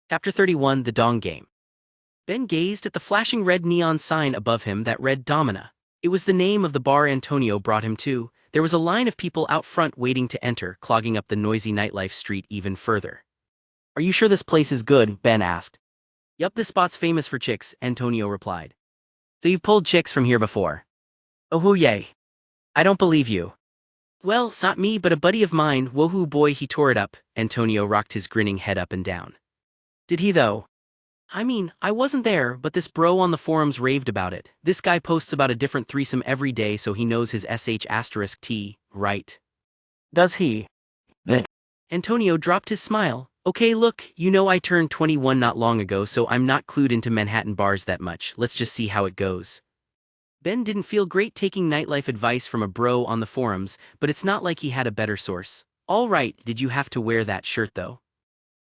Chapter 31 The Dong Game. Ben gazed at the flashing red neon sign above him that read Domina. It was the name of the bar Antonio brought him to. There was a line of people out front waiting to enter, clogging up the noisy nightlife street even further. "Are you sure this place is good?" Ben asked. "Yup, this spot's famous for chicks," Antonio replied. "So you've pulled chicks from here before?" "Oh hoo yay. I don't believe you." "Well, it's not me but a buddy of mine, woohoo boy, he tore it up." Antonio rocked his grinning head up and down. "Did he though? I mean, I wasn't there, but this bro on the forums raved about it. This guy posts about a different threesome every day, so he knows his sh*t, right? Does he?" Antonio dropped his smile. "Okay, look, you know I turned 21 not long ago, so I'm not clued into Manhattan bars that much. Let's just see how it goes." Ben didn't feel great taking nightlife advice from a bro on the forums, but it's not like he had a better source. "All right, did you have to wear that shirt though?"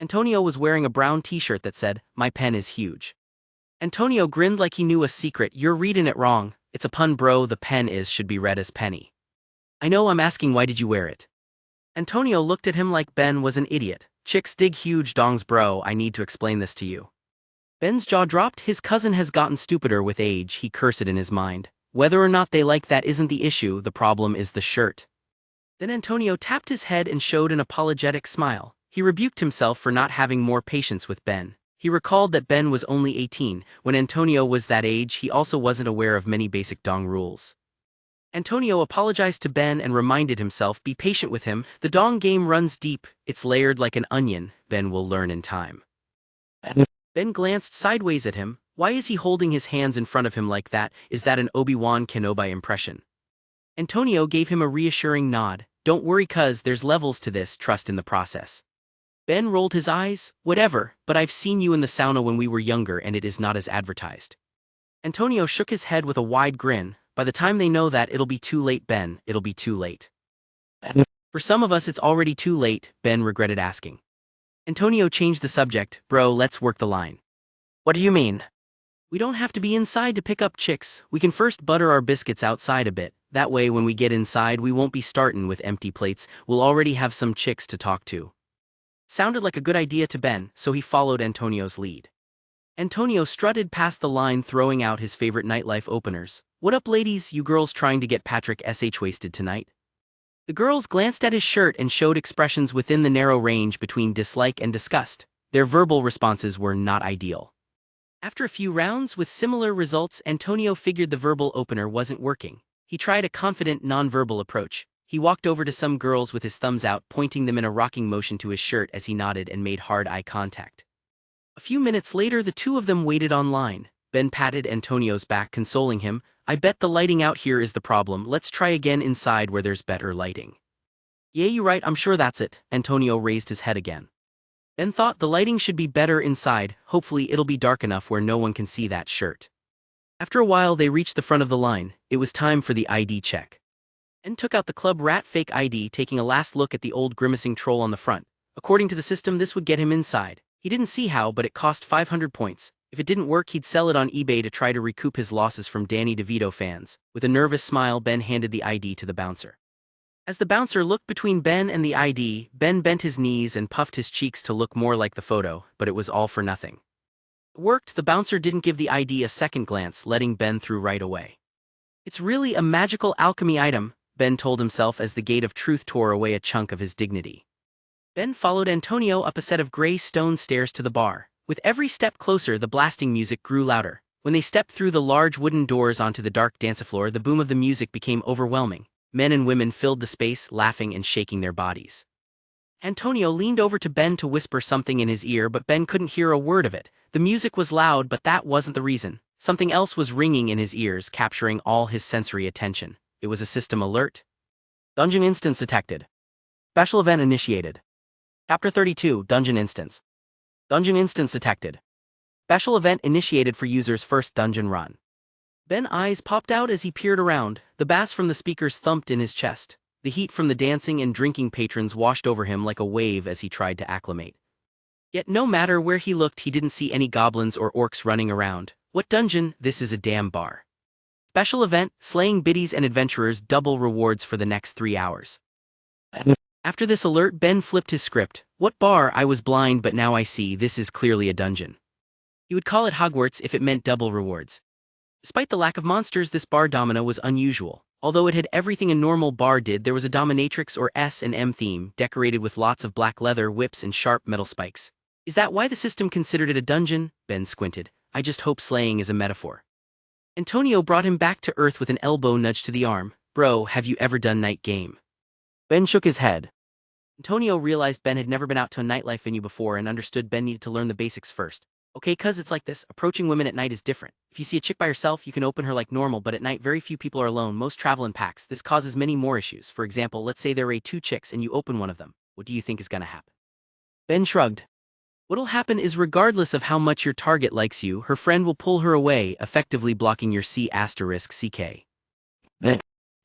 Antonio was wearing a brown t-shirt that said, "My pen is huge." Antonio grinned like he knew a secret. "You're reading it wrong. It's a pun, bro. The pen is should be read as penny." "I know, I'm asking why did you wear it?" Antonio looked at him like Ben was an idiot. "Chicks dig huge dongs, bro. I need to explain this to you." Ben's jaw dropped. His cousin has gotten stupider with age, he cursed in his mind. Whether or not they like that isn't the issue, the problem is the shirt. Then Antonio tapped his head and showed an apologetic smile. He rebuked himself for not having more patience with Ben. He recalled that Ben was only 18. When Antonio was that age, he also wasn't aware of many basic dong rules. Antonio apologized to Ben and reminded himself, be patient with him. The dong game runs deep, it's layered like an onion. Ben will learn in time. Ben glanced sideways at him. Why is he holding his hands in front of him like that? Is that an Obi-Wan Kenobi impression? Antonio gave him a reassuring nod. Don't worry cuz there's levels to this, trust in the process. Ben rolled his eyes. Whatever, but I've seen you in the sauna when we were younger and it is not as advertised. Antonio shook his head with a wide grin. By the time they know that, it'll be too late, Ben, it'll be too late. For some of us it's already too late, Ben regretted asking. Antonio changed the subject. Bro, let's work the line. What do you mean? We don't have to be inside to pick up chicks. We can first butter our biscuits outside a bit. That way when we get inside we won't be startin' with empty plates, we'll already have some chicks to talk to. Sounded like a good idea to Ben, so he followed Antonio's lead. Antonio strutted past the line throwing out his favorite nightlife openers. What up ladies, you girls trying to get Patrick wasted tonight? The girls glanced at his shirt and showed expressions within the narrow range between dislike and disgust. Their verbal responses were not ideal. After a few rounds with similar results, Antonio figured the verbal opener wasn't working. He tried a confident nonverbal approach. He walked over to some girls with his thumbs out, pointing them in a rocking motion to his shirt as he nodded and made hard eye contact. A few minutes later, the two of them waited online. Ben patted Antonio's back, consoling him. I bet the lighting out here is the problem. Let's try again inside where there's better lighting. Yeah, you're right, I'm sure that's it. Antonio raised his head again. Ben thought the lighting should be better inside. Hopefully it'll be dark enough where no one can see that shirt. After a while they reached the front of the line. It was time for the ID check. Ben took out the Club Rat fake ID, taking a last look at the old grimacing troll on the front. According to the system, this would get him inside. He didn't see how, but it cost 500 points. If it didn't work, he'd sell it on eBay to try to recoup his losses from Danny DeVito fans. With a nervous smile, Ben handed the ID to the bouncer. As the bouncer looked between Ben and the ID, Ben bent his knees and puffed his cheeks to look more like the photo, but it was all for nothing. It worked. The bouncer didn't give the ID a second glance, letting Ben through right away. It's really a magical alchemy item, Ben told himself as the gate of truth tore away a chunk of his dignity. Ben followed Antonio up a set of gray stone stairs to the bar. With every step closer, the blasting music grew louder. When they stepped through the large wooden doors onto the dark dance floor, the boom of the music became overwhelming. Men and women filled the space, laughing and shaking their bodies. Antonio leaned over to Ben to whisper something in his ear, but Ben couldn't hear a word of it. The music was loud, but that wasn't the reason. Something else was ringing in his ears, capturing all his sensory attention. It was a system alert. Dungeon instance detected. Special event initiated. Chapter 32, Dungeon Instance. Dungeon instance detected. Special event initiated for user's first dungeon run. Ben's eyes popped out as he peered around. The bass from the speakers thumped in his chest. The heat from the dancing and drinking patrons washed over him like a wave as he tried to acclimate. Yet no matter where he looked, he didn't see any goblins or orcs running around. What dungeon? This is a damn bar. Special event, slaying biddies and adventurers, double rewards for the next 3 hours. After this alert, Ben flipped his script. What bar? I was blind but now I see this is clearly a dungeon. You would call it Hogwarts if it meant double rewards. Despite the lack of monsters, this bar domina was unusual. Although it had everything a normal bar did, there was a dominatrix or S&M theme, decorated with lots of black leather, whips, and sharp metal spikes. Is that why the system considered it a dungeon? Ben squinted. I just hope slaying is a metaphor. Antonio brought him back to earth with an elbow nudge to the arm. Bro, have you ever done night game? Ben shook his head. Antonio realized Ben had never been out to a nightlife venue before and understood Ben needed to learn the basics first. Okay, cuz it's like this, approaching women at night is different. If you see a chick by herself, you can open her like normal, but at night very few people are alone, most travel in packs. This causes many more issues. For example, let's say there are two chicks and you open one of them. What do you think is gonna happen? Ben shrugged. What'll happen is regardless of how much your target likes you, her friend will pull her away, effectively blocking your C***CK.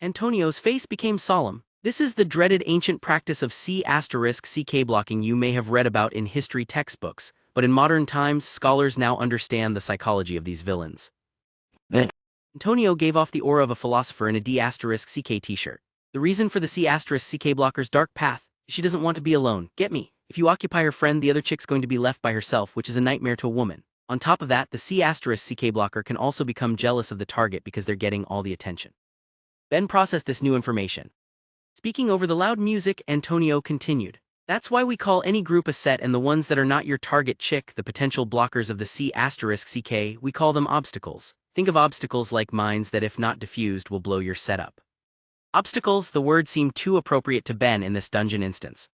Antonio's face became solemn. This is the dreaded ancient practice of C***CK blocking you may have read about in history textbooks, but in modern times, scholars now understand the psychology of these villains. Antonio gave off the aura of a philosopher in a D***CK t-shirt. The reason for the C***CK blocker's dark path, she doesn't want to be alone. Get me? If you occupy her friend, the other chick's going to be left by herself, which is a nightmare to a woman. On top of that, the C***CK blocker can also become jealous of the target because they're getting all the attention. Ben processed this new information. Speaking over the loud music, Antonio continued. That's why we call any group a set, and the ones that are not your target chick, the potential blockers of the C***CK, we call them obstacles. Think of obstacles like mines that if not diffused will blow your setup. Obstacles, the word seemed too appropriate to Ben in this dungeon instance.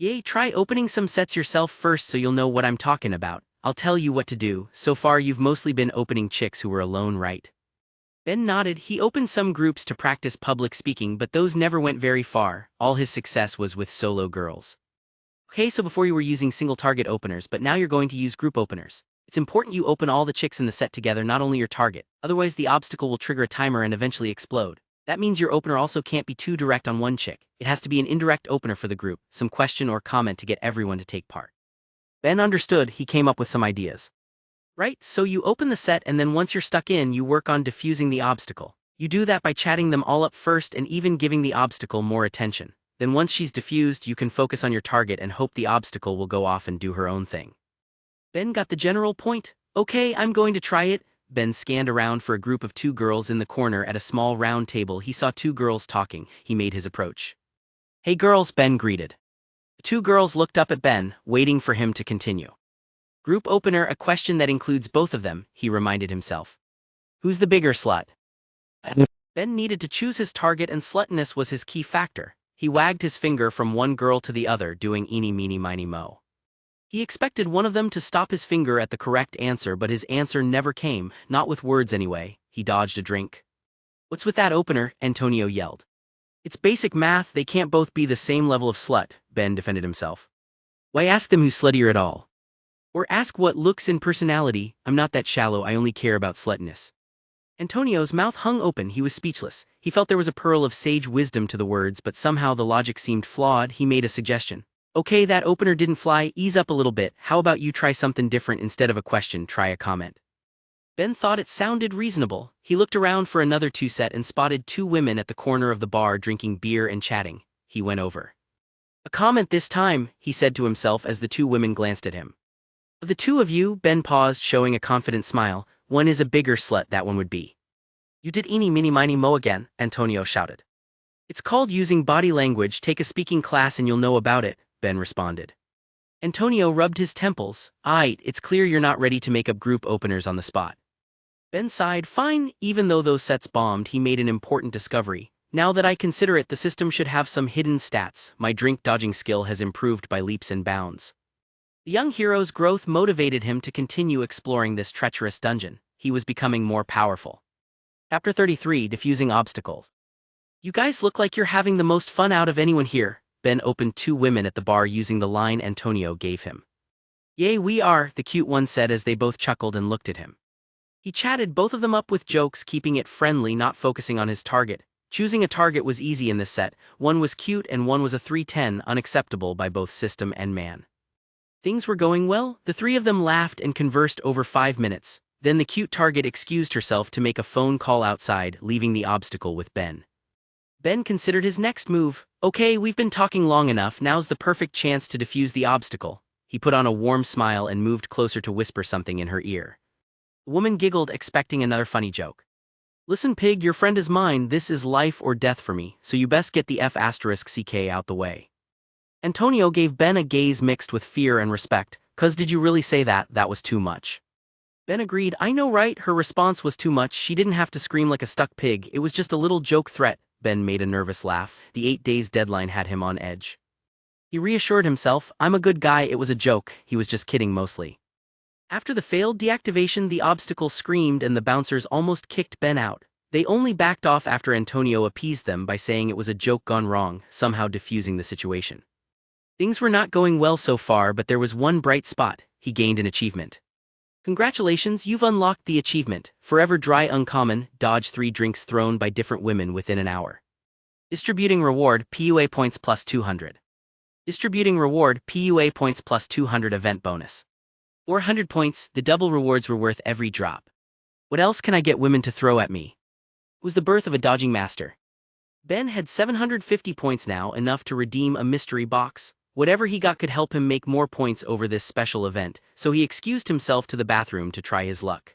Yay, try opening some sets yourself first so you'll know what I'm talking about. I'll tell you what to do. So far you've mostly been opening chicks who were alone, right? Ben nodded. He opened some groups to practice public speaking, but those never went very far. All his success was with solo girls. Okay, so before you were using single target openers, but now you're going to use group openers. It's important you open all the chicks in the set together, not only your target. Otherwise the obstacle will trigger a timer and eventually explode. That means your opener also can't be too direct on one chick. It has to be an indirect opener for the group, some question or comment to get everyone to take part. Ben understood. He came up with some ideas. Right, so you open the set and then once you're stuck in, you work on diffusing the obstacle. You do that by chatting them all up first and even giving the obstacle more attention. Then once she's diffused, you can focus on your target and hope the obstacle will go off and do her own thing. Ben got the general point. Okay, I'm going to try it. Ben scanned around for a group of two girls in the corner at a small round table. He saw two girls talking. He made his approach. Hey girls, Ben greeted. The two girls looked up at Ben, waiting for him to continue. Group opener, a question that includes both of them, he reminded himself. Who's the bigger slut? Ben needed to choose his target and sluttiness was his key factor. He wagged his finger from one girl to the other, doing eeny meeny miny mo. He expected one of them to stop his finger at the correct answer, but his answer never came, not with words anyway. He dodged a drink. What's with that opener? Antonio yelled. It's basic math, they can't both be the same level of slut, Ben defended himself. Why ask them who's sluttier at all? Or ask what looks and personality. I'm not that shallow, I only care about sluttiness. Antonio's mouth hung open, he was speechless. He felt there was a pearl of sage wisdom to the words, but somehow the logic seemed flawed. He made a suggestion. Okay, that opener didn't fly, ease up a little bit. How about you try something different? Instead of a question, try a comment. Ben thought it sounded reasonable. He looked around for another two set and spotted two women at the corner of the bar drinking beer and chatting. He went over. A comment this time, he said to himself as the two women glanced at him. Of the two of you, Ben paused, showing a confident smile, one is a bigger slut, that one would be. You did eeny meeny miny mo again, Antonio shouted. It's called using body language, take a speaking class and you'll know about it, Ben responded. Antonio rubbed his temples. Aight, it's clear you're not ready to make up group openers on the spot. Ben sighed. Fine, even though those sets bombed, he made an important discovery. Now that I consider it, the system should have some hidden stats. My drink dodging skill has improved by leaps and bounds. The young hero's growth motivated him to continue exploring this treacherous dungeon. He was becoming more powerful. Chapter 33, Diffusing Obstacles. You guys look like you're having the most fun out of anyone here. Ben opened two women at the bar using the line Antonio gave him. Yay, we are, the cute one said as they both chuckled and looked at him. He chatted both of them up with jokes, keeping it friendly, not focusing on his target. Choosing a target was easy in this set. One was cute and one was a 310, unacceptable by both system and man. Things were going well. The three of them laughed and conversed over 5 minutes. Then the cute target excused herself to make a phone call outside, leaving the obstacle with Ben. Ben considered his next move. Okay, we've been talking long enough, now's the perfect chance to defuse the obstacle. He put on a warm smile and moved closer to whisper something in her ear. The woman giggled, expecting another funny joke. Listen, pig, your friend is mine, this is life or death for me, so you best get the F***ck out the way. Antonio gave Ben a gaze mixed with fear and respect. "'Cause did you really say that? That was too much." Ben agreed. "I know, right?" Her response was too much. She didn't have to scream like a stuck pig, it was just a little joke threat. Ben made a nervous laugh. The 8 days deadline had him on edge. He reassured himself, "I'm a good guy, it was a joke, he was just kidding mostly." After the failed deactivation, the obstacle screamed and the bouncers almost kicked Ben out. They only backed off after Antonio appeased them by saying it was a joke gone wrong, somehow diffusing the situation. Things were not going well so far, but there was one bright spot: he gained an achievement. "Congratulations, you've unlocked the achievement, Forever Dry Uncommon, dodge 3 drinks thrown by different women within an hour. Distributing reward, PUA points plus 200. Distributing reward, PUA points plus 200 event bonus. 400 points, the double rewards were worth every drop. What else can I get women to throw at me?" It was the birth of a dodging master. Ben had 750 points now, enough to redeem a mystery box. Whatever he got could help him make more points over this special event, so he excused himself to the bathroom to try his luck.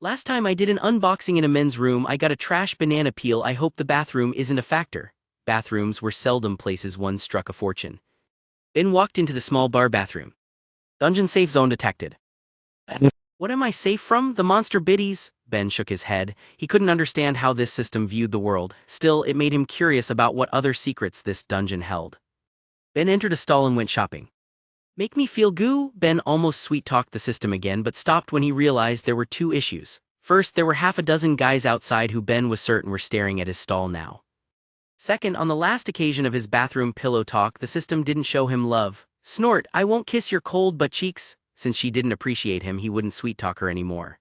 "Last time I did an unboxing in a men's room, I got a trash banana peel. I hope the bathroom isn't a factor." Bathrooms were seldom places one struck a fortune. Ben walked into the small bar bathroom. Dungeon safe zone detected. "What am I safe from? The monster biddies?" Ben shook his head. He couldn't understand how this system viewed the world. Still, it made him curious about what other secrets this dungeon held. Ben entered a stall and went shopping. "Make me feel goo?" Ben almost sweet-talked the system again, but stopped when he realized there were 2 issues. First, there were half a dozen guys outside who Ben was certain were staring at his stall now. Second, on the last occasion of his bathroom pillow talk, the system didn't show him love. Snort, "I won't kiss your cold butt cheeks." Since she didn't appreciate him, he wouldn't sweet-talk her anymore.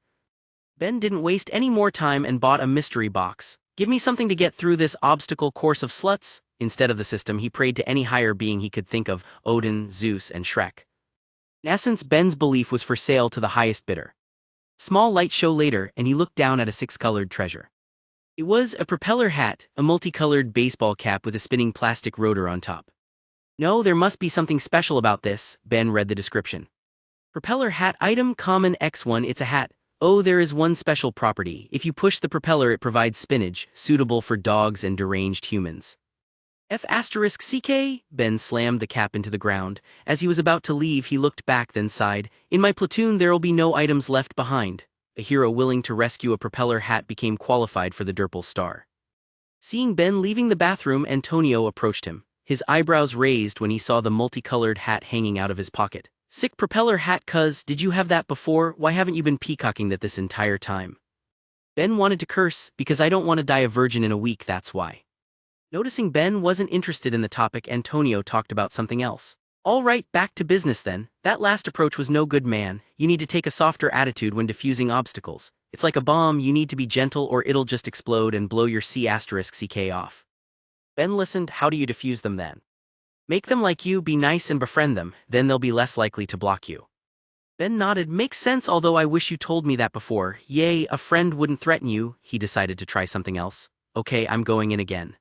Ben didn't waste any more time and bought a mystery box. "Give me something to get through this obstacle course of sluts." Instead of the system, he prayed to any higher being he could think of: Odin, Zeus, and Shrek. In essence, Ben's belief was for sale to the highest bidder. Small light show later, and he looked down at a 6-colored treasure. It was a propeller hat, a multicolored baseball cap with a spinning plastic rotor on top. "No, there must be something special about this." Ben read the description. "Propeller hat item common X1, it's a hat. Oh, there is one special property. If you push the propeller, it provides spinach, suitable for dogs and deranged humans." F***ck? Ben slammed the cap into the ground. As he was about to leave, he looked back, then sighed. "In my platoon, there'll be no items left behind." A hero willing to rescue a propeller hat became qualified for the Derpal Star. Seeing Ben leaving the bathroom, Antonio approached him. His eyebrows raised when he saw the multicolored hat hanging out of his pocket. "Sick propeller hat, cuz, did you have that before? Why haven't you been peacocking that this entire time?" Ben wanted to curse. "Because I don't want to die a virgin in a week, that's why." Noticing Ben wasn't interested in the topic, Antonio talked about something else. "All right, back to business then. That last approach was no good, man. You need to take a softer attitude when diffusing obstacles. It's like a bomb, you need to be gentle or it'll just explode and blow your C***ck off." Ben listened. "How do you diffuse them then?" "Make them like you, be nice and befriend them, then they'll be less likely to block you." Ben nodded. "Makes sense, although I wish you told me that before." "Yay, a friend wouldn't threaten you." He decided to try something else. "Okay, I'm going in again."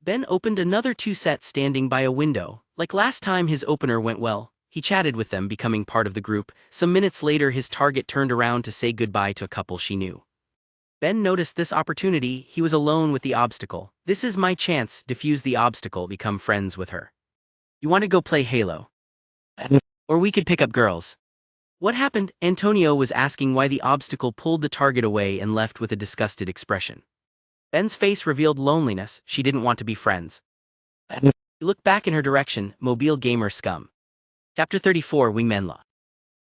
Ben opened another 2-set standing by a window. Like last time, his opener went well. He chatted with them, becoming part of the group. Some minutes later, his target turned around to say goodbye to a couple she knew. Ben noticed this opportunity. He was alone with the obstacle. "This is my chance. Defuse the obstacle, become friends with her. You want to go play Halo? Or we could pick up girls." "What happened?" Antonio was asking why the obstacle pulled the target away and left with a disgusted expression. Ben's face revealed loneliness. She didn't want to be friends. He looked back in her direction. Mobile gamer scum. Chapter 34, Manhwa.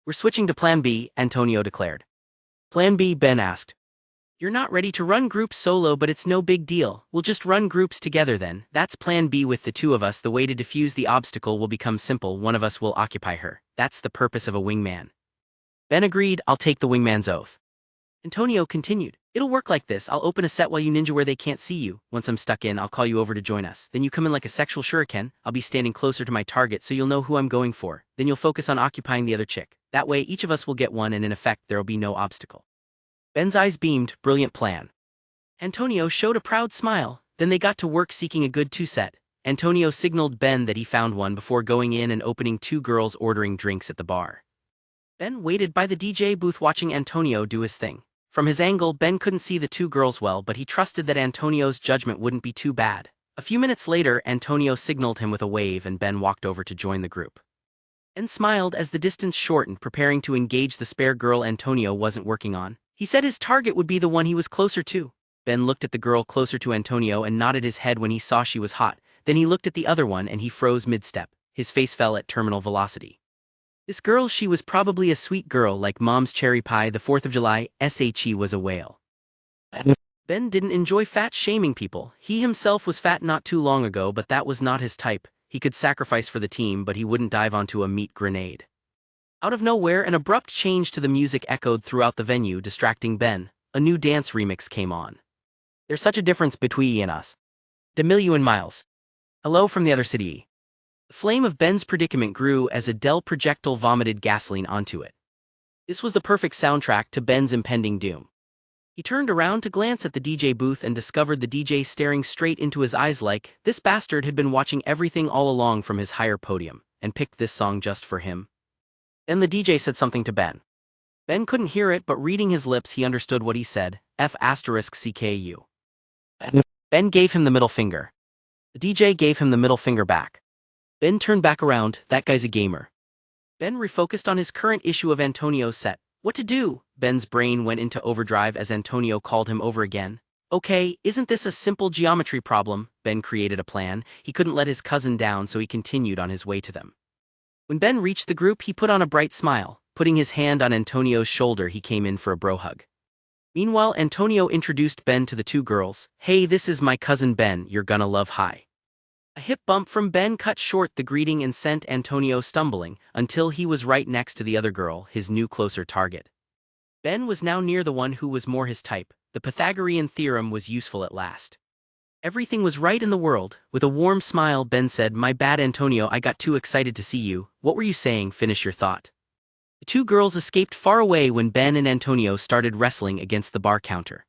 "We're switching to Plan B," Antonio declared. "Plan B?" Ben asked. "You're not ready to run groups solo, but it's no big deal. We'll just run groups together then. That's Plan B. With the 2 of us, the way to defuse the obstacle will become simple. One of us will occupy her. That's the purpose of a wingman." Ben agreed. "I'll take the wingman's oath." Antonio continued. "It'll work like this. I'll open a set while you ninja where they can't see you. Once I'm stuck in, I'll call you over to join us. Then you come in like a sexual shuriken. I'll be standing closer to my target so you'll know who I'm going for. Then you'll focus on occupying the other chick. That way each of us will get one and in effect there'll be no obstacle." Ben's eyes beamed. Brilliant plan. Antonio showed a proud smile. Then they got to work seeking a good 2-set. Antonio signaled Ben that he found one before going in and opening two girls ordering drinks at the bar. Ben waited by the DJ booth watching Antonio do his thing. From his angle, Ben couldn't see the two girls well, but he trusted that Antonio's judgment wouldn't be too bad. A few minutes later, Antonio signaled him with a wave and Ben walked over to join the group. Ben smiled as the distance shortened, preparing to engage the spare girl Antonio wasn't working on. He said his target would be the one he was closer to. Ben looked at the girl closer to Antonio and nodded his head when he saw she was hot. Then he looked at the other one and he froze mid-step. His face fell at terminal velocity. This girl, she was probably a sweet girl like Mom's cherry pie. The 4th of July, SHE was a whale. Ben didn't enjoy fat-shaming people. He himself was fat not too long ago, but that was not his type. He could sacrifice for the team, but he wouldn't dive onto a meat grenade. Out of nowhere, an abrupt change to the music echoed throughout the venue, distracting Ben. A new dance remix came on. There's such a difference between you and us. A million miles. Hello from the other city. The flame of Ben's predicament grew as a Dell projectile vomited gasoline onto it. This was the perfect soundtrack to Ben's impending doom. He turned around to glance at the DJ booth and discovered the DJ staring straight into his eyes like this bastard had been watching everything all along from his higher podium and picked this song just for him. Then the DJ said something to Ben. Ben couldn't hear it, but reading his lips he understood what he said, F***CKU. Ben gave him the middle finger. The DJ gave him the middle finger back. Ben turned back around. That guy's a gamer. Ben refocused on his current issue of Antonio's set. What to do? Ben's brain went into overdrive as Antonio called him over again. Okay, isn't this a simple geometry problem? Ben created a plan. He couldn't let his cousin down, so he continued on his way to them. When Ben reached the group, he put on a bright smile. Putting his hand on Antonio's shoulder, he came in for a bro hug. Meanwhile, Antonio introduced Ben to the two girls. Hey, this is my cousin Ben, you're gonna love. Hi. A hip bump from Ben cut short the greeting and sent Antonio stumbling until he was right next to the other girl, his new closer target. Ben was now near the one who was more his type. The Pythagorean theorem was useful at last. Everything was right in the world. With a warm smile, Ben said, "My bad, Antonio, I got too excited to see you. What were you saying? Finish your thought." The two girls escaped far away when Ben and Antonio started wrestling against the bar counter.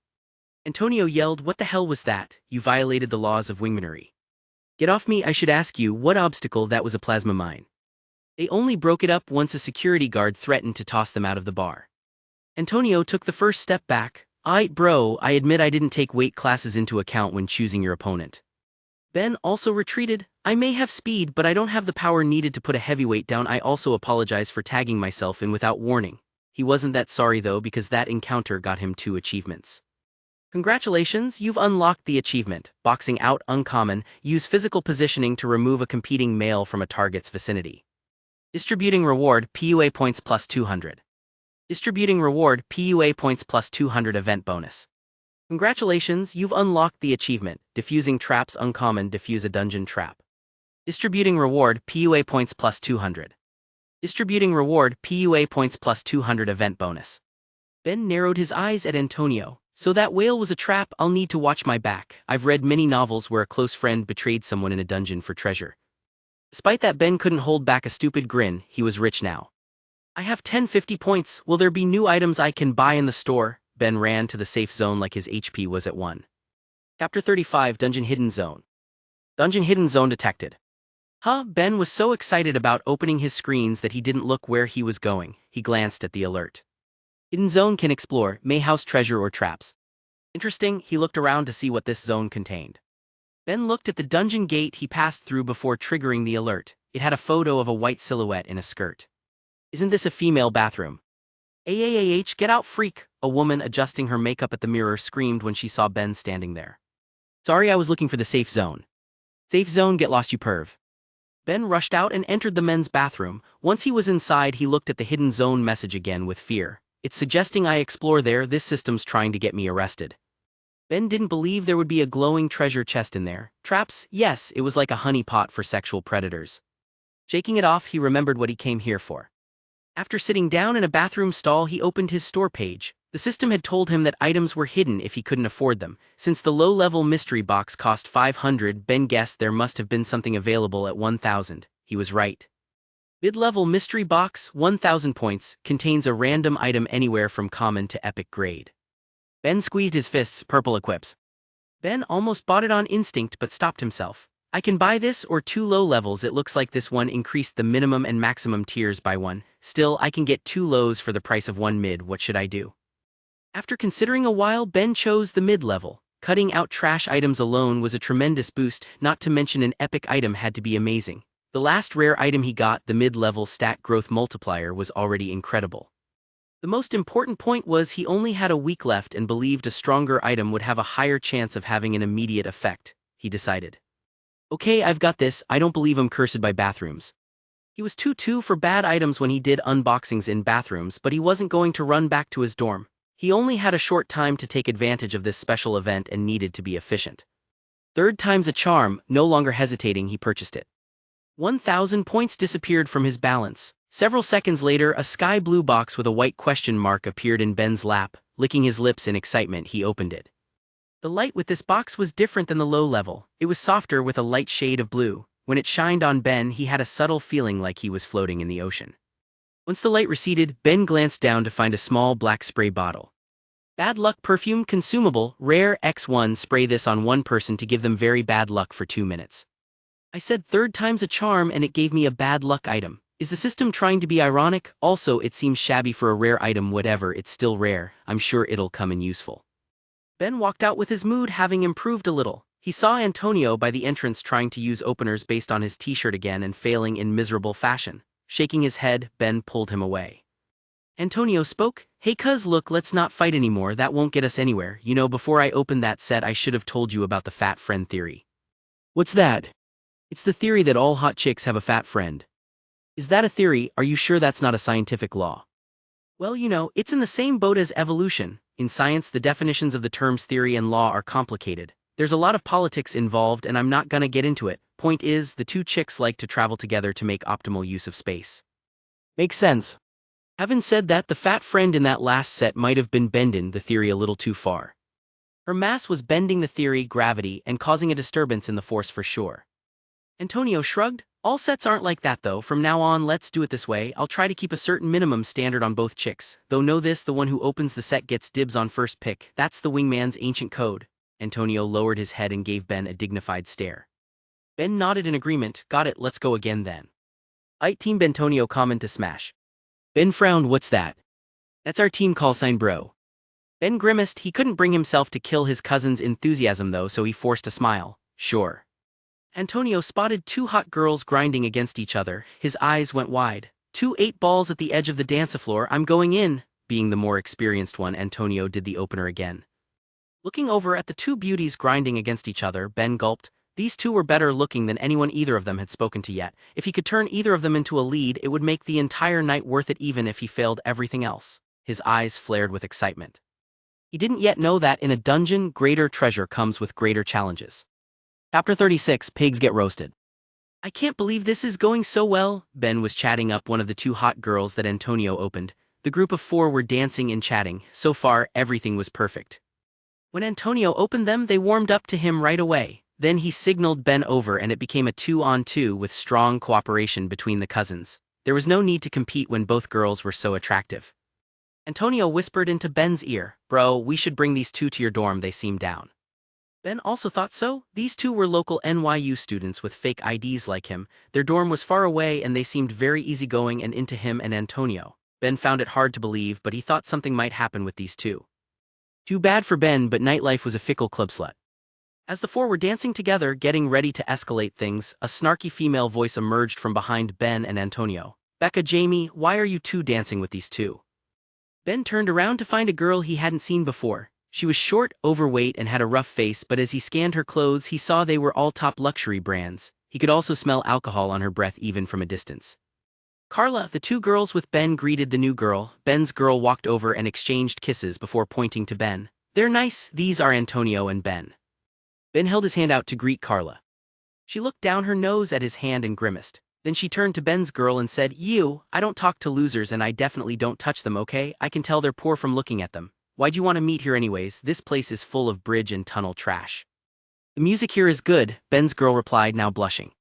Antonio yelled, "What the hell was that? You violated the laws of wingmanery. Get off me, I should ask you, what obstacle that was a plasma mine." They only broke it up once a security guard threatened to toss them out of the bar. Antonio took the first step back. "Aight bro, I admit I didn't take weight classes into account when choosing your opponent." Ben also retreated. "I may have speed, but I don't have the power needed to put a heavyweight down. I also apologize for tagging myself in without warning." He wasn't that sorry though, because that encounter got him 2 achievements. Congratulations, you've unlocked the achievement, Boxing Out Uncommon. Use physical positioning to remove a competing male from a target's vicinity. Distributing reward, PUA points plus 200. Distributing reward, PUA points plus 200 event bonus. Congratulations, you've unlocked the achievement, Diffusing Traps Uncommon. Diffuse a dungeon trap. Distributing reward, PUA points plus 200. Distributing reward, PUA points plus 200 event bonus. Ben narrowed his eyes at Antonio. So that whale was a trap. I'll need to watch my back. I've read many novels where a close friend betrayed someone in a dungeon for treasure. Despite that, Ben couldn't hold back a stupid grin. He was rich now. I have 1050 points. Will there be new items I can buy in the store? Ben ran to the safe zone like his HP was at 1. Chapter 35, Dungeon Hidden Zone. Dungeon Hidden Zone detected. Ben was so excited about opening his screens that he didn't look where he was going. He glanced at the alert. Hidden Zone can explore, may house treasure or traps. Interesting, he looked around to see what this zone contained. Ben looked at the dungeon gate he passed through before triggering the alert. It had a photo of a white silhouette in a skirt. Isn't this a female bathroom? AAAH, get out freak! A woman adjusting her makeup at the mirror screamed when she saw Ben standing there. Sorry, I was looking for the safe zone. Safe zone, get lost you perv. Ben rushed out and entered the men's bathroom. Once he was inside, he looked at the hidden zone message again with fear. It's suggesting I explore there. This system's trying to get me arrested. Ben didn't believe there would be a glowing treasure chest in there. Traps? Yes, it was like a honeypot for sexual predators. Shaking it off, he remembered what he came here for. After sitting down in a bathroom stall, he opened his store page. The system had told him that items were hidden if he couldn't afford them. Since the low-level mystery box cost 500, Ben guessed there must have been something available at 1,000. He was right. Mid-level mystery box, 1,000 points, contains a random item anywhere from common to epic grade. Ben squeezed his fists. Purple equips. Ben almost bought it on instinct but stopped himself. I can buy this or 2 low levels. It looks like this one increased the minimum and maximum tiers by 1. Still, I can get 2 lows for the price of 1 mid. What should I do? After considering a while, Ben chose the mid level. Cutting out trash items alone was a tremendous boost, not to mention an epic item had to be amazing. The last rare item he got, the mid-level stat growth multiplier, was already incredible. The most important point was he only had a week left and believed a stronger item would have a higher chance of having an immediate effect, he decided. Okay, I've got this. I don't believe I'm cursed by bathrooms. He was 2-2 for bad items when he did unboxings in bathrooms, but he wasn't going to run back to his dorm. He only had a short time to take advantage of this special event and needed to be efficient. 3rd time's a charm. No longer hesitating, he purchased it. 1,000 points disappeared from his balance. Several seconds later, a sky blue box with a white question mark appeared in Ben's lap. Licking his lips in excitement, he opened it. The light with this box was different than the low level. It was softer with a light shade of blue. When it shined on Ben, he had a subtle feeling like he was floating in the ocean. Once the light receded, Ben glanced down to find a small black spray bottle. Bad luck perfume consumable, rare X1. Spray this on one person to give them very bad luck for 2 minutes. I said 3rd time's a charm and it gave me a bad luck item. Is the system trying to be ironic? Also, it seems shabby for a rare item. Whatever, it's still rare. I'm sure it'll come in useful. Ben walked out with his mood having improved a little. He saw Antonio by the entrance trying to use openers based on his t-shirt again and failing in miserable fashion. Shaking his head, Ben pulled him away. Antonio spoke. Hey cuz, look, let's not fight anymore. That won't get us anywhere. You know, before I opened that set I should have told you about the fat friend theory. What's that? It's the theory that all hot chicks have a fat friend. Is that a theory? Are you sure that's not a scientific law? Well, you know, it's in the same boat as evolution. In science, the definitions of the terms theory and law are complicated. There's a lot of politics involved and I'm not gonna get into it. Point is, the 2 chicks like to travel together to make optimal use of space. Makes sense. Having said that, the fat friend in that last set might have been bending the theory a little too far. Her mass was bending the theory, gravity, and causing a disturbance in the force for sure. Antonio shrugged. All sets aren't like that though. From now on, let's do it this way. I'll try to keep a certain minimum standard on both chicks. Though know this, the one who opens the set gets dibs on first pick. That's the wingman's ancient code. Antonio lowered his head and gave Ben a dignified stare. Ben nodded in agreement. Got it, let's go again then. Aight team. Bentonio commented to smash. Ben frowned. What's that? That's our team call sign, bro. Ben grimaced. He couldn't bring himself to kill his cousin's enthusiasm though, so he forced a smile. Sure. Antonio spotted 2 hot girls grinding against each other. His eyes went wide. 2 8-balls at the edge of the dance floor. I'm going in. Being the more experienced one, Antonio did the opener again. Looking over at the 2 beauties grinding against each other, Ben gulped. These 2 were better looking than anyone either of them had spoken to yet. If he could turn either of them into a lead, it would make the entire night worth it even if he failed everything else. His eyes flared with excitement. He didn't yet know that in a dungeon, greater treasure comes with greater challenges. Chapter 36, Pigs Get Roasted. I can't believe this is going so well. Ben was chatting up one of the 2 hot girls that Antonio opened. The group of 4 were dancing and chatting. So far, everything was perfect. When Antonio opened them, they warmed up to him right away. Then he signaled Ben over and it became a 2-on-2 with strong cooperation between the cousins. There was no need to compete when both girls were so attractive. Antonio whispered into Ben's ear, Bro, we should bring these 2 to your dorm. They seem down. Ben also thought so. These 2 were local NYU students with fake IDs like him. Their dorm was far away and they seemed very easygoing and into him and Antonio. Ben found it hard to believe, but he thought something might happen with these 2. Too bad for Ben, but nightlife was a fickle club slut. As the 4 were dancing together, getting ready to escalate things, a snarky female voice emerged from behind Ben and Antonio. Becca, Jamie, why are you 2 dancing with these 2? Ben turned around to find a girl he hadn't seen before. She was short, overweight, and had a rough face, but as he scanned her clothes, he saw they were all top luxury brands. He could also smell alcohol on her breath even from a distance. Carla, the 2 girls with Ben greeted the new girl. Ben's girl walked over and exchanged kisses before pointing to Ben. They're nice. These are Antonio and Ben. Ben held his hand out to greet Carla. She looked down her nose at his hand and grimaced. Then she turned to Ben's girl and said, You, I don't talk to losers and I definitely don't touch them, okay? I can tell they're poor from looking at them. Why'd you want to meet here anyways? This place is full of bridge and tunnel trash. The music here is good, Ben's girl replied, now blushing.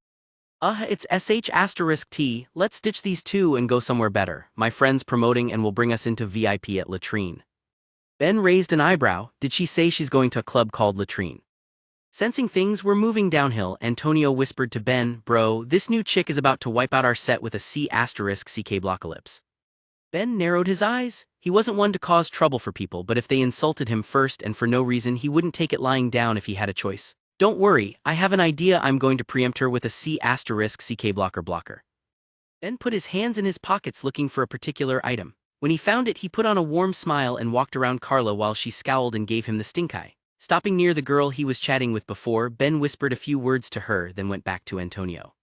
It's sh*t, let's ditch these 2 and go somewhere better. My friend's promoting and will bring us into VIP at Latrine. Ben raised an eyebrow. Did she say she's going to a club called Latrine? Sensing things were moving downhill, Antonio whispered to Ben, "Bro, this new chick is about to wipe out our set with a C***CK blockalypse." Ben narrowed his eyes. He wasn't one to cause trouble for people, but if they insulted him first and for no reason, he wouldn't take it lying down if he had a choice. "Don't worry, I have an idea. I'm going to preempt her with a C***CK blocker." Ben put his hands in his pockets looking for a particular item. When he found it, he put on a warm smile and walked around Carla while she scowled and gave him the stink eye. Stopping near the girl he was chatting with before, Ben whispered a few words to her, then went back to Antonio.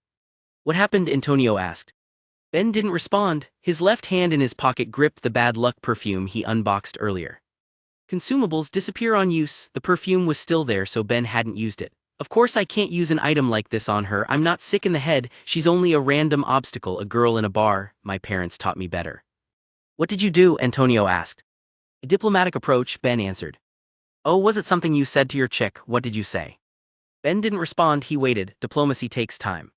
"What happened?" Antonio asked. Ben didn't respond. His left hand in his pocket gripped the bad luck perfume he unboxed earlier. Consumables disappear on use. The perfume was still there, so Ben hadn't used it. "Of course I can't use an item like this on her. I'm not sick in the head. She's only a random obstacle, a girl in a bar. My parents taught me better." "What did you do?" Antonio asked. "A diplomatic approach," Ben answered. "Oh, was it something you said to your chick? What did you say?" Ben didn't respond. He waited. Diplomacy takes time.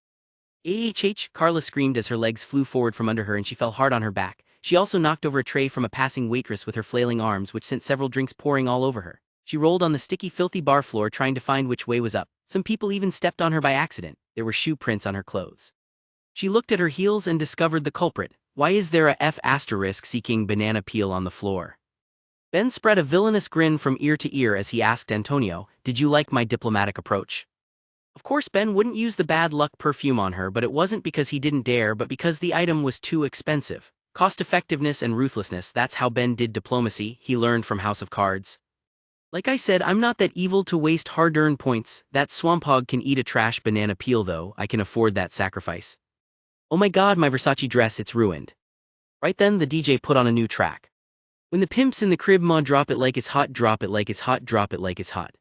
Carla screamed as her legs flew forward from under her and she fell hard on her back. She also knocked over a tray from a passing waitress with her flailing arms, which sent several drinks pouring all over her. She rolled on the sticky, filthy bar floor trying to find which way was up. Some people even stepped on her by accident. There were shoe prints on her clothes. She looked at her heels and discovered the culprit. "Why is there a F***seeking banana peel on the floor?" Ben spread a villainous grin from ear to ear as he asked Antonio, "Did you like my diplomatic approach?" Of course Ben wouldn't use the bad luck perfume on her, but it wasn't because he didn't dare, but because the item was too expensive. Cost-effectiveness and ruthlessness, that's how Ben did diplomacy, he learned from House of Cards. "Like I said, I'm not that evil to waste hard-earned points. That swamphog can eat a trash banana peel though. I can afford that sacrifice." "Oh my god, my Versace dress, it's ruined." Right then the DJ put on a new track. "When the pimp's in the crib, ma, drop it like it's hot, drop it like it's hot, drop it like it's hot."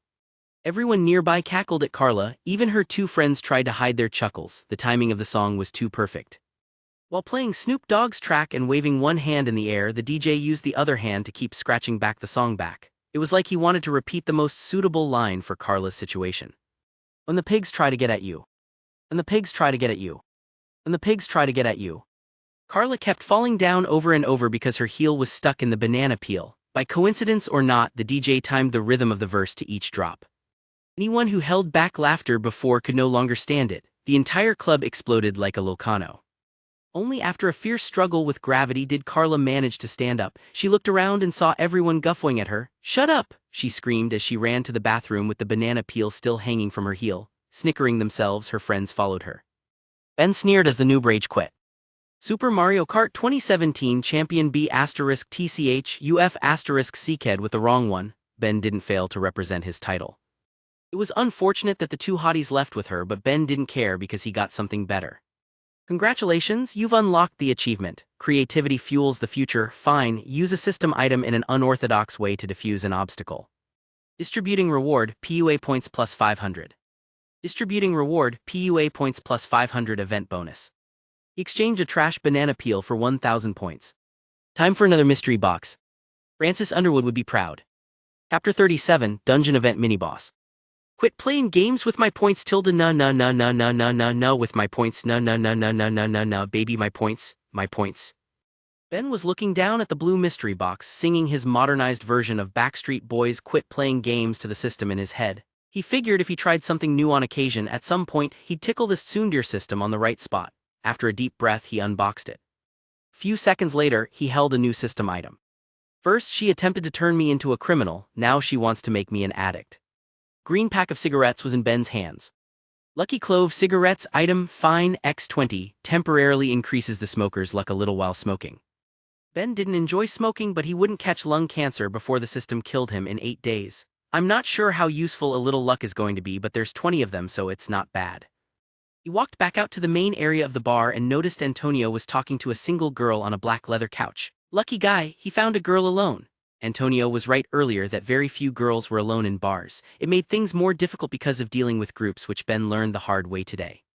Everyone nearby cackled at Carla. Even her two friends tried to hide their chuckles. The timing of the song was too perfect. While playing Snoop Dogg's track and waving one hand in the air, the DJ used the other hand to keep scratching back the song back. It was like he wanted to repeat the most suitable line for Carla's situation. "When the pigs try to get at you. When the pigs try to get at you. When the pigs try to get at you." Carla kept falling down over and over because her heel was stuck in the banana peel. By coincidence or not, the DJ timed the rhythm of the verse to each drop. Anyone who held back laughter before could no longer stand it. The entire club exploded like a volcano. Only after a fierce struggle with gravity did Carla manage to stand up. She looked around and saw everyone guffawing at her. "Shut up!" she screamed as she ran to the bathroom with the banana peel still hanging from her heel. Snickering themselves, her friends followed her. Ben sneered as the noob rage quit. Super Mario Kart 2017 Champion B***UF***CKED with the wrong one. Ben didn't fail to represent his title. It was unfortunate that the two hotties left with her, but Ben didn't care because he got something better. "Congratulations, you've unlocked the achievement. Creativity fuels the future. Fine, use a system item in an unorthodox way to defuse an obstacle. Distributing reward, PUA points plus 500. Distributing reward, PUA points plus 500 event bonus. Exchange a trash banana peel for 1,000 points. Time for another mystery box. Francis Underwood would be proud." Chapter 37, Dungeon Event Mini-Boss. "Quit playing games with my points, tilde na na na na na na na na with my points, na na na na na na na na baby, my points, my points." Ben was looking down at the blue mystery box, singing his modernized version of Backstreet Boys' "Quit Playing Games" to the system in his head. He figured if he tried something new on occasion, at some point he'd tickle the tsundere system on the right spot. After a deep breath, he unboxed it. A few seconds later, he held a new system item. "First, she attempted to turn me into a criminal. Now she wants to make me an addict." Green pack of cigarettes was in Ben's hands. "Lucky Clove cigarettes item, fine, X20, temporarily increases the smoker's luck a little while smoking." Ben didn't enjoy smoking, but he wouldn't catch lung cancer before the system killed him in 8 days. "I'm not sure how useful a little luck is going to be, but there's 20 of them, so it's not bad." He walked back out to the main area of the bar and noticed Antonio was talking to a single girl on a black leather couch. Lucky guy, he found a girl alone. Antonio was right earlier that very few girls were alone in bars. It made things more difficult because of dealing with groups, which Ben learned the hard way today.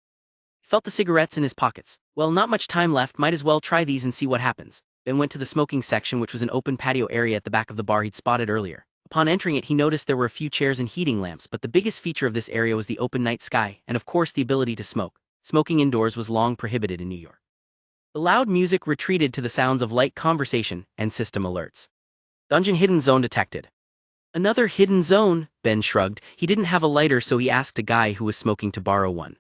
He felt the cigarettes in his pockets. Well, not much time left, might as well try these and see what happens. Ben went to the smoking section, which was an open patio area at the back of the bar he'd spotted earlier. Upon entering it, he noticed there were a few chairs and heating lamps, but the biggest feature of this area was the open night sky, and of course the ability to smoke. Smoking indoors was long prohibited in New York. The loud music retreated to the sounds of light conversation and system alerts. Dungeon hidden zone detected. Another hidden zone, Ben shrugged. He didn't have a lighter, so he asked a guy who was smoking to borrow one.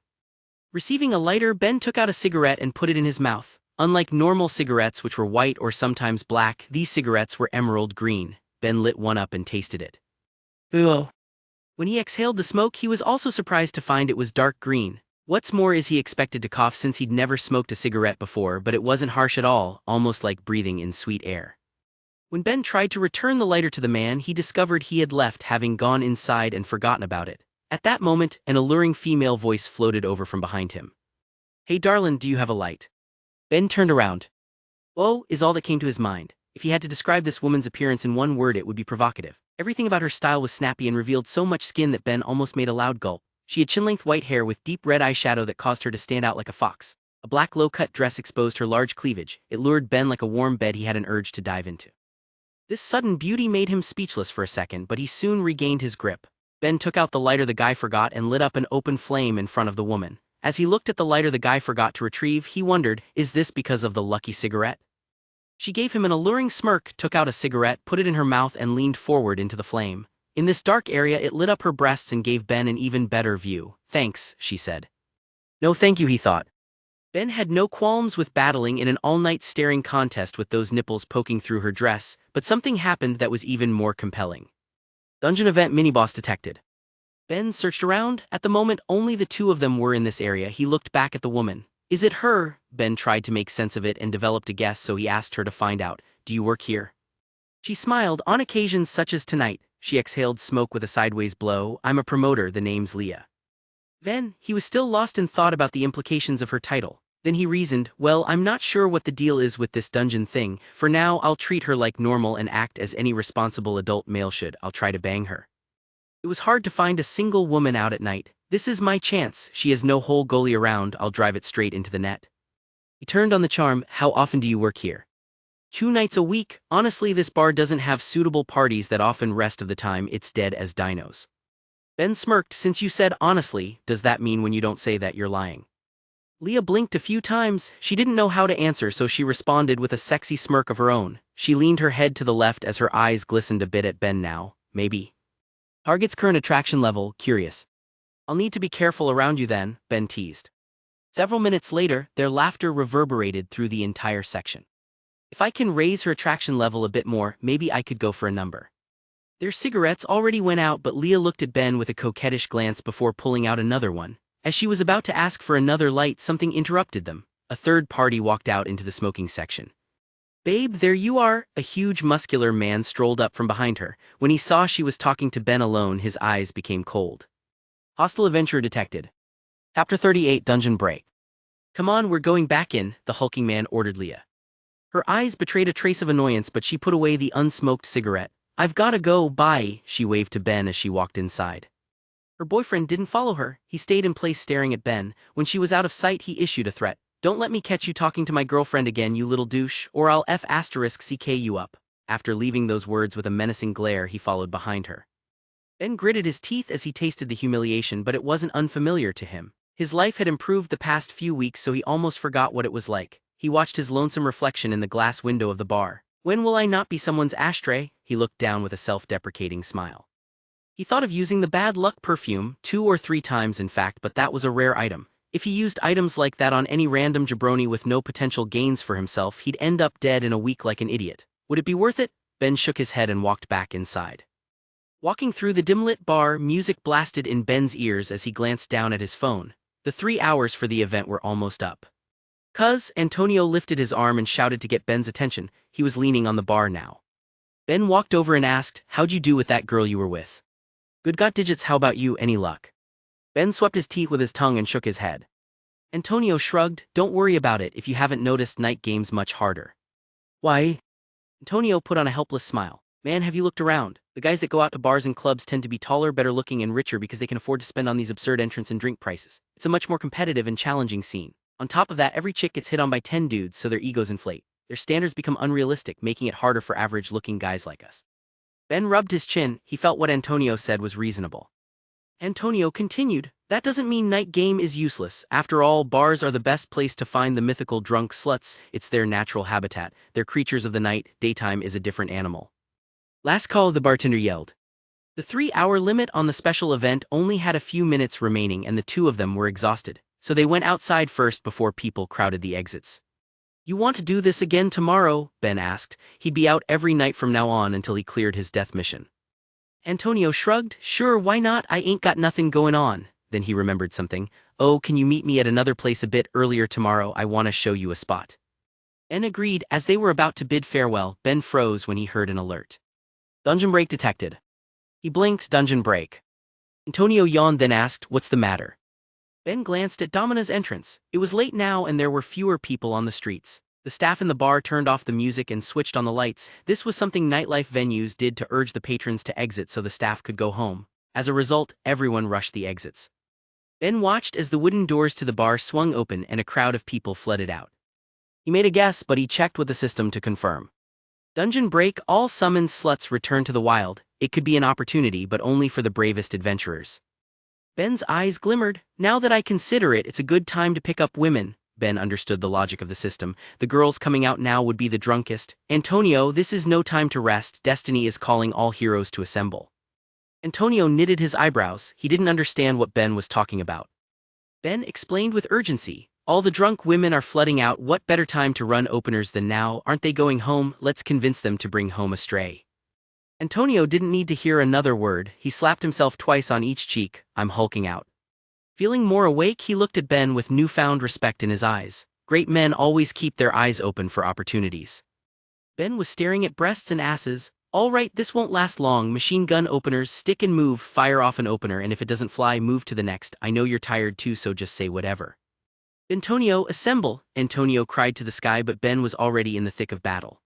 Receiving a lighter, Ben took out a cigarette and put it in his mouth. Unlike normal cigarettes, which were white or sometimes black, these cigarettes were emerald green. Ben lit one up and tasted it. Ugh. When he exhaled the smoke, he was also surprised to find it was dark green. What's more is he expected to cough since he'd never smoked a cigarette before, but it wasn't harsh at all, almost like breathing in sweet air. When Ben tried to return the lighter to the man, he discovered he had left, having gone inside and forgotten about it. At that moment, an alluring female voice floated over from behind him. "Hey darlin', do you have a light?" Ben turned around. "Oh," is all that came to his mind. If he had to describe this woman's appearance in one word, it would be provocative. Everything about her style was snappy and revealed so much skin that Ben almost made a loud gulp. She had chin-length white hair with deep red eyeshadow that caused her to stand out like a fox. A black low-cut dress exposed her large cleavage. It lured Ben like a warm bed he had an urge to dive into. This sudden beauty made him speechless for a second, but he soon regained his grip. Ben took out the lighter the guy forgot and lit up an open flame in front of the woman. As he looked at the lighter the guy forgot to retrieve, he wondered, is this because of the lucky cigarette? She gave him an alluring smirk, took out a cigarette, put it in her mouth and leaned forward into the flame. In this dark area, it lit up her breasts and gave Ben an even better view. "Thanks," she said. "No thank you," he thought. Ben had no qualms with battling in an all-night staring contest with those nipples poking through her dress, but something happened that was even more compelling. Dungeon event mini-boss detected. Ben searched around. At the moment, only the two of them were in this area. He looked back at the woman. "Is it her?" Ben tried to make sense of it and developed a guess, so he asked her to find out. "Do you work here?" She smiled. "On occasions such as tonight." She exhaled smoke with a sideways blow. "I'm a promoter, the name's Leah." Then, he was still lost in thought about the implications of her title. Then he reasoned, "Well, I'm not sure what the deal is with this dungeon thing. For now, I'll treat her like normal and act as any responsible adult male should. I'll try to bang her." It was hard to find a single woman out at night. "This is my chance. She has no whole goalie around. I'll drive it straight into the net." He turned on the charm. "How often do you work here?" 2 nights a week. Honestly, this bar doesn't have suitable parties that often. Rest of the time, it's dead as dinos." Ben smirked. "Since you said honestly, does that mean when you don't say that you're lying?" Leah blinked a few times. She didn't know how to answer, so she responded with a sexy smirk of her own. She leaned her head to the left as her eyes glistened a bit at Ben now. "Maybe." Target's current attraction level, curious. "I'll need to be careful around you then," Ben teased. Several minutes later, their laughter reverberated through the entire section. "If I can raise her attraction level a bit more, maybe I could go for a number." Their cigarettes already went out, but Leah looked at Ben with a coquettish glance before pulling out another one. As she was about to ask for another light, something interrupted them. A third party walked out into the smoking section. "Babe, there you are." A huge muscular man strolled up from behind her. When he saw she was talking to Ben alone, his eyes became cold. Hostile adventure detected. Chapter 38 Dungeon Break. "Come on, we're going back in," the hulking man ordered Leah. Her eyes betrayed a trace of annoyance, but she put away the unsmoked cigarette. "I've gotta go, bye," she waved to Ben as she walked inside. Her boyfriend didn't follow her. He stayed in place staring at Ben. When she was out of sight, he issued a threat. "Don't let me catch you talking to my girlfriend again, you little douche, or I'll *CK you up." After leaving those words with a menacing glare, he followed behind her. Ben gritted his teeth as he tasted the humiliation, but it wasn't unfamiliar to him. His life had improved the past few weeks, so he almost forgot what it was like. He watched his lonesome reflection in the glass window of the bar. "When will I not be someone's ashtray?" He looked down with a self-deprecating smile. He thought of using the bad luck perfume 2 or 3 times in fact, but that was a rare item. If he used items like that on any random jabroni with no potential gains for himself, he'd end up dead in a week like an idiot. Would it be worth it? Ben shook his head and walked back inside. Walking through the dim-lit bar, music blasted in Ben's ears as he glanced down at his phone. The 3 hours for the event were almost up. "Cuz," Antonio lifted his arm and shouted to get Ben's attention. He was leaning on the bar now. Ben walked over and asked, "How'd you do with that girl you were with?" "Good, got digits. How about you, any luck?" Ben swept his teeth with his tongue and shook his head. Antonio shrugged. "Don't worry about it. If you haven't noticed, night game's much harder." "Why?" Antonio put on a helpless smile. "Man, have you looked around? The guys that go out to bars and clubs tend to be taller, better looking and richer because they can afford to spend on these absurd entrance and drink prices. It's a much more competitive and challenging scene. On top of that, every chick gets hit on by 10 dudes, so their egos inflate. Their standards become unrealistic, making it harder for average-looking guys like us." Ben rubbed his chin. He felt what Antonio said was reasonable. Antonio continued, "That doesn't mean night game is useless. After all, bars are the best place to find the mythical drunk sluts. It's their natural habitat. They're creatures of the night. Daytime is a different animal." "Last call," the bartender yelled. The 3-hour limit on the special event only had a few minutes remaining and the two of them were exhausted, so they went outside first before people crowded the exits. You want to do this again tomorrow? Ben asked. He'd be out every night from now on until he cleared his death mission. Antonio shrugged. Sure, why not? I ain't got nothing going on. Then he remembered something. Oh, can you meet me at another place a bit earlier tomorrow? I want to show you a spot. Ben agreed. As they were about to bid farewell, Ben froze when he heard an alert. Dungeon break detected. He blinked. Dungeon break. Antonio yawned, then asked, what's the matter? Ben glanced at Domina's entrance. It was late now and there were fewer people on the streets. The staff in the bar turned off the music and switched on the lights. This was something nightlife venues did to urge the patrons to exit so the staff could go home. As a result, everyone rushed the exits. Ben watched as the wooden doors to the bar swung open and a crowd of people flooded out. He made a guess, but he checked with the system to confirm. Dungeon break. All summoned sluts return to the wild. It could be an opportunity, but only for the bravest adventurers. Ben's eyes glimmered. Now that I consider it, it's a good time to pick up women. Ben understood the logic of the system. The girls coming out now would be the drunkest. Antonio, this is no time to rest. Destiny is calling all heroes to assemble. Antonio knitted his eyebrows. He didn't understand what Ben was talking about. Ben explained with urgency. All the drunk women are flooding out. What better time to run openers than now? Aren't they going home? Let's convince them to bring home a stray. Antonio didn't need to hear another word. He slapped himself twice on each cheek. I'm hulking out. Feeling more awake, he looked at Ben with newfound respect in his eyes. Great men always keep their eyes open for opportunities. Ben was staring at breasts and asses. All right, this won't last long. Machine gun openers, stick and move, fire off an opener, and if it doesn't fly, move to the next. I know you're tired too, so just say whatever. Antonio, assemble! Antonio cried to the sky, but Ben was already in the thick of battle.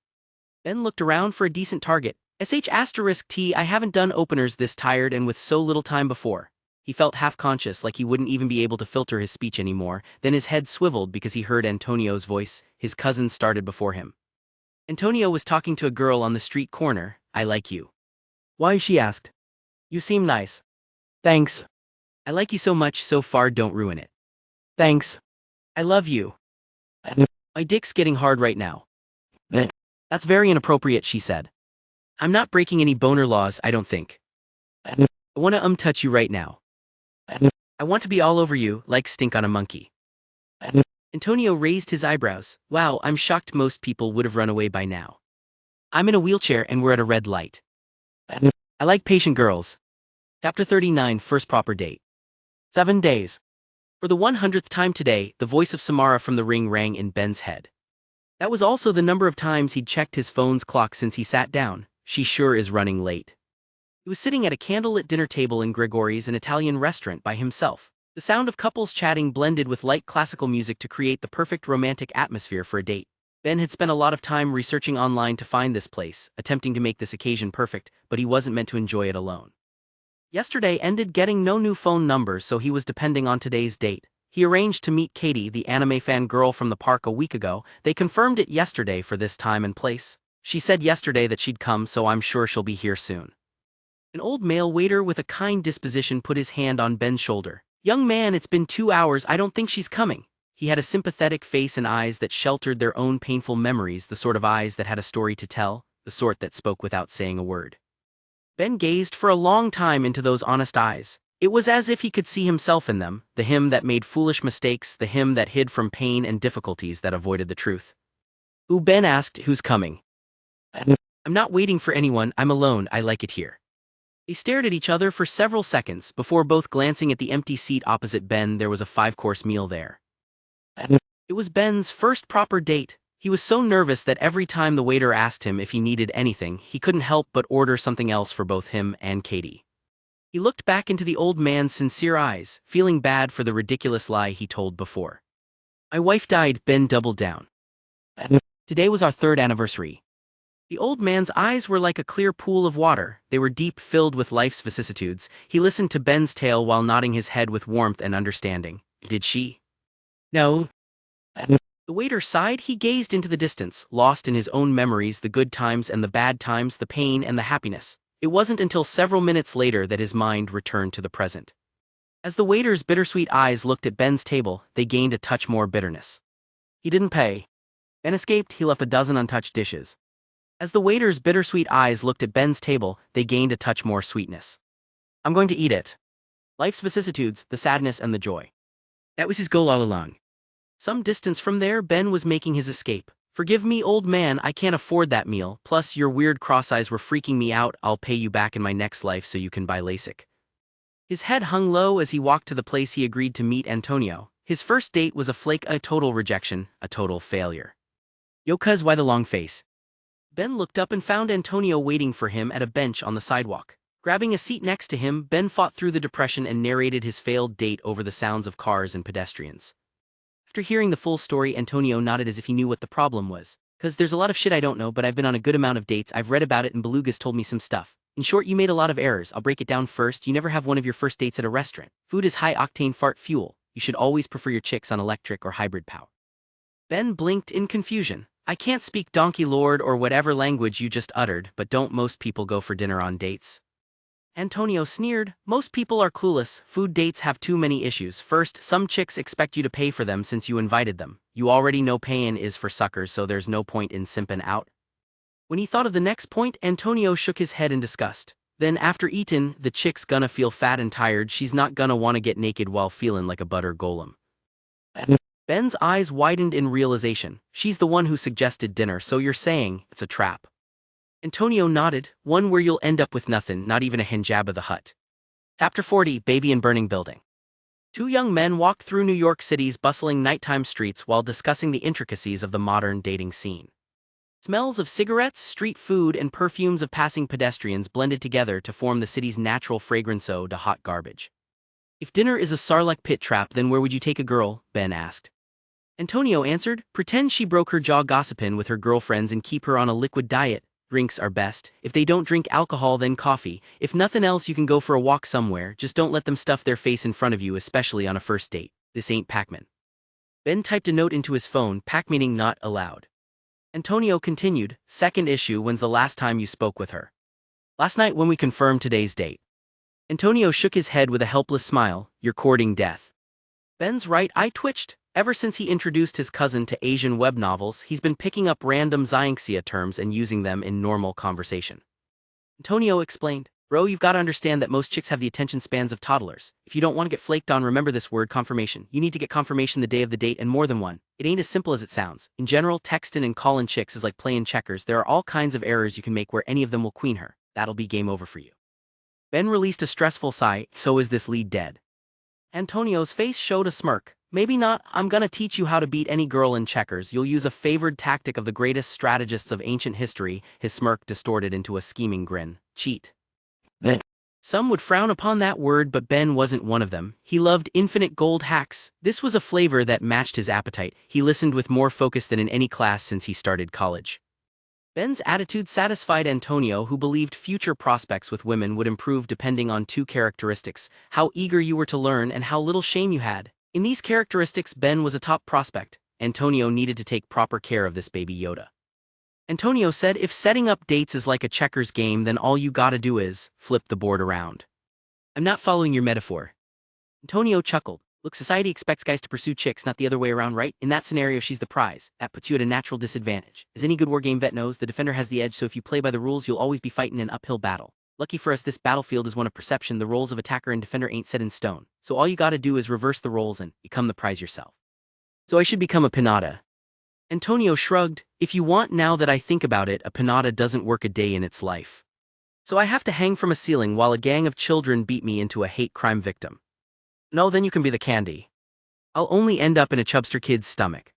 Ben looked around for a decent target. *T, I haven't done openers this tired and with so little time before. He felt half-conscious, like he wouldn't even be able to filter his speech anymore. Then his head swiveled because he heard Antonio's voice. His cousin started before him. Antonio was talking to a girl on the street corner. I like you. Why? She asked. You seem nice. Thanks. I like you so much, so far don't ruin it. Thanks. I love you. My dick's getting hard right now. That's very inappropriate, she said. I'm not breaking any boner laws, I don't think. I want to touch you right now. I want to be all over you, like stink on a monkey. Antonio raised his eyebrows. Wow, I'm shocked most people would have run away by now. I'm in a wheelchair and we're at a red light. I like patient girls. Chapter 39, First Proper Date. 7 days. For the 100th time today, the voice of Samara from the ring rang in Ben's head. That was also the number of times he'd checked his phone's clock since he sat down. She sure is running late. He was sitting at a candlelit dinner table in Gregori's, an Italian restaurant, by himself. The sound of couples chatting blended with light classical music to create the perfect romantic atmosphere for a date. Ben had spent a lot of time researching online to find this place, attempting to make this occasion perfect, but he wasn't meant to enjoy it alone. Yesterday ended getting no new phone numbers, so he was depending on today's date. He arranged to meet Katie, the anime fan girl from the park, a week ago. They confirmed it yesterday for this time and place. She said yesterday that she'd come, so I'm sure she'll be here soon. An old male waiter with a kind disposition put his hand on Ben's shoulder. Young man, it's been 2 hours, I don't think she's coming. He had a sympathetic face and eyes that sheltered their own painful memories, the sort of eyes that had a story to tell, the sort that spoke without saying a word. Ben gazed for a long time into those honest eyes. It was as if he could see himself in them, the him that made foolish mistakes, the him that hid from pain and difficulties that avoided the truth. Ooh, Ben asked, who's coming? I'm not waiting for anyone, I'm alone, I like it here. They stared at each other for several seconds, before both glancing at the empty seat opposite Ben. There was a 5-course meal there. It was Ben's first proper date. He was so nervous that every time the waiter asked him if he needed anything, he couldn't help but order something else for both him and Katie. He looked back into the old man's sincere eyes, feeling bad for the ridiculous lie he told before. My wife died, Ben doubled down. Today was our 3rd anniversary. The old man's eyes were like a clear pool of water. They were deep, filled with life's vicissitudes. He listened to Ben's tale while nodding his head with warmth and understanding. Did she? No. The waiter sighed. He gazed into the distance, lost in his own memories, the good times and the bad times, the pain and the happiness. It wasn't until several minutes later that his mind returned to the present. As the waiter's bittersweet eyes looked at Ben's table, they gained a touch more bitterness. He didn't pay. Ben escaped. He left a dozen untouched dishes. As the waiter's bittersweet eyes looked at Ben's table, they gained a touch more sweetness. I'm going to eat it. Life's vicissitudes, the sadness and the joy. That was his goal all along. Some distance from there, Ben was making his escape. Forgive me, old man, I can't afford that meal, plus your weird cross eyes were freaking me out, I'll pay you back in my next life so you can buy LASIK. His head hung low as he walked to the place he agreed to meet Antonio. His first date was a total rejection, a total failure. Yo cuz, why the long face? Ben looked up and found Antonio waiting for him at a bench on the sidewalk. Grabbing a seat next to him, Ben fought through the depression and narrated his failed date over the sounds of cars and pedestrians. After hearing the full story, Antonio nodded as if he knew what the problem was. Cuz there's a lot of shit I don't know, but I've been on a good amount of dates, I've read about it and Belugas told me some stuff. In short, you made a lot of errors, I'll break it down first. You never have one of your first dates at a restaurant. Food is high-octane fart fuel. You should always prefer your chicks on electric or hybrid power. Ben blinked in confusion. I can't speak donkey lord or whatever language you just uttered, but don't most people go for dinner on dates? Antonio sneered. Most people are clueless. Food dates have too many issues. First, some chicks expect you to pay for them since you invited them. You already know payin' is for suckers, so there's no point in simpin' out. When he thought of the next point, Antonio shook his head in disgust. Then after eatin', the chick's gonna feel fat and tired, she's not gonna wanna get naked while feelin' like a butter golem. Ben's eyes widened in realization. She's the one who suggested dinner, so you're saying it's a trap. Antonio nodded, one where you'll end up with nothing, not even a Jabba the Hutt. Chapter 40, Baby in Burning Building. Two young men walked through New York City's bustling nighttime streets while discussing the intricacies of the modern dating scene. Smells of cigarettes, street food, and perfumes of passing pedestrians blended together to form the city's natural fragrance ode to hot garbage. If dinner is a Sarlacc pit trap, then where would you take a girl? Ben asked. Antonio answered, pretend she broke her jaw gossiping with her girlfriends and keep her on a liquid diet. Drinks are best. If they don't drink alcohol, then coffee. If nothing else, you can go for a walk somewhere, just don't let them stuff their face in front of you, especially on a first date. This ain't Pac-Man. Ben typed a note into his phone, Pac meaning not allowed. Antonio continued, second issue, when's the last time you spoke with her? Last night when we confirmed today's date. Antonio shook his head with a helpless smile, you're courting death. Ben's right eye twitched. Ever since he introduced his cousin to Asian web novels, he's been picking up random Xianxia terms and using them in normal conversation. Antonio explained, bro, you've got to understand that most chicks have the attention spans of toddlers. If you don't want to get flaked on, remember this word, confirmation. You need to get confirmation the day of the date and more than one. It ain't as simple as it sounds. In general, texting and calling chicks is like playing checkers. There are all kinds of errors you can make where any of them will queen her. That'll be game over for you. Ben released a stressful sigh, so is this lead dead? Antonio's face showed a smirk. Maybe not, I'm gonna teach you how to beat any girl in checkers. You'll use a favored tactic of the greatest strategists of ancient history. His smirk distorted into a scheming grin. Cheat. Some would frown upon that word, but Ben wasn't one of them. He loved infinite gold hacks. This was a flavor that matched his appetite. He listened with more focus than in any class since he started college. Ben's attitude satisfied Antonio, who believed future prospects with women would improve depending on two characteristics: how eager you were to learn and how little shame you had. In these characteristics, Ben was a top prospect. Antonio needed to take proper care of this baby Yoda. Antonio said, if setting up dates is like a checkers game, then all you gotta do is flip the board around. I'm not following your metaphor. Antonio chuckled. Look, society expects guys to pursue chicks, not the other way around, right? In that scenario, she's the prize. That puts you at a natural disadvantage. As any good wargame vet knows, the defender has the edge, so if you play by the rules, you'll always be fighting an uphill battle. Lucky for us, this battlefield is one of perception. The roles of attacker and defender ain't set in stone. So all you gotta do is reverse the roles and become the prize yourself. So I should become a pinata. Antonio shrugged. If you want, now that I think about it, a pinata doesn't work a day in its life. So I have to hang from a ceiling while a gang of children beat me into a hate crime victim. No, then you can be the candy. I'll only end up in a chubster kid's stomach.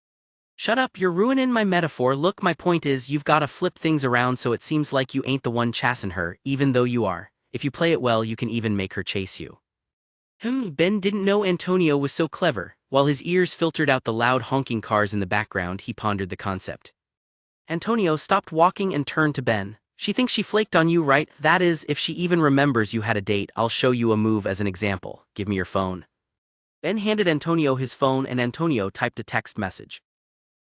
Shut up, you're ruining my metaphor. Look, my point is, you've gotta flip things around so it seems like you ain't the one chasing her, even though you are. If you play it well, you can even make her chase you. Ben didn't know Antonio was so clever. While his ears filtered out the loud honking cars in the background, he pondered the concept. Antonio stopped walking and turned to Ben. She thinks she flaked on you, right? That is, if she even remembers you had a date. I'll show you a move as an example. Give me your phone. Ben handed Antonio his phone and Antonio typed a text message.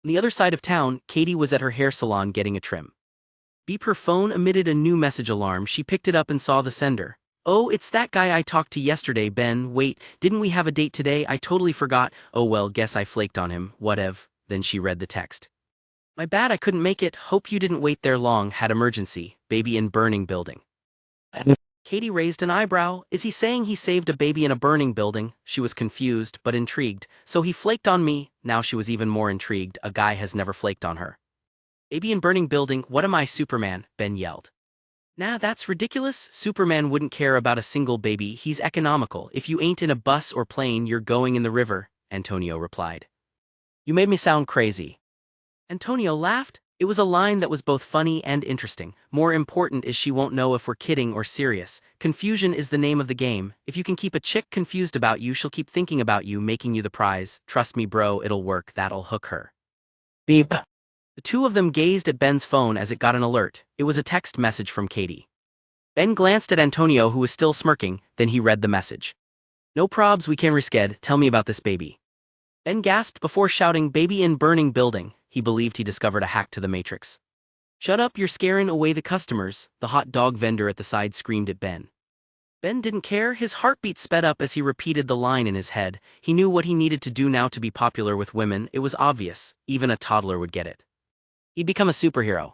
On the other side of town, Katie was at her hair salon getting a trim. Beep, her phone emitted a new message alarm. She picked it up and saw the sender. Oh, it's that guy I talked to yesterday, Ben. Wait, didn't we have a date today? I totally forgot. Oh well, guess I flaked on him. Whatev. Then she read the text. My bad I couldn't make it, hope you didn't wait there long, had emergency, baby in burning building. Katie raised an eyebrow, is he saying he saved a baby in a burning building? She was confused, but intrigued, so he flaked on me, now she was even more intrigued, a guy has never flaked on her. Baby in burning building, what am I, Superman? Ben yelled. Nah, that's ridiculous, Superman wouldn't care about a single baby, he's economical, if you ain't in a bus or plane you're going in the river, Antonio replied. You made me sound crazy. Antonio laughed. It was a line that was both funny and interesting. More important is she won't know if we're kidding or serious. Confusion is the name of the game. If you can keep a chick confused about you, she'll keep thinking about you, making you the prize. Trust me bro, it'll work, that'll hook her. Beep. The two of them gazed at Ben's phone as it got an alert. It was a text message from Katie. Ben glanced at Antonio who was still smirking, then he read the message. No probs, we can resched, tell me about this baby. Ben gasped before shouting baby in burning building. He believed he discovered a hack to the Matrix. Shut up, you're scaring away the customers, the hot dog vendor at the side screamed at Ben. Ben didn't care, his heartbeat sped up as he repeated the line in his head. He knew what he needed to do now to be popular with women, it was obvious, even a toddler would get it. He'd become a superhero.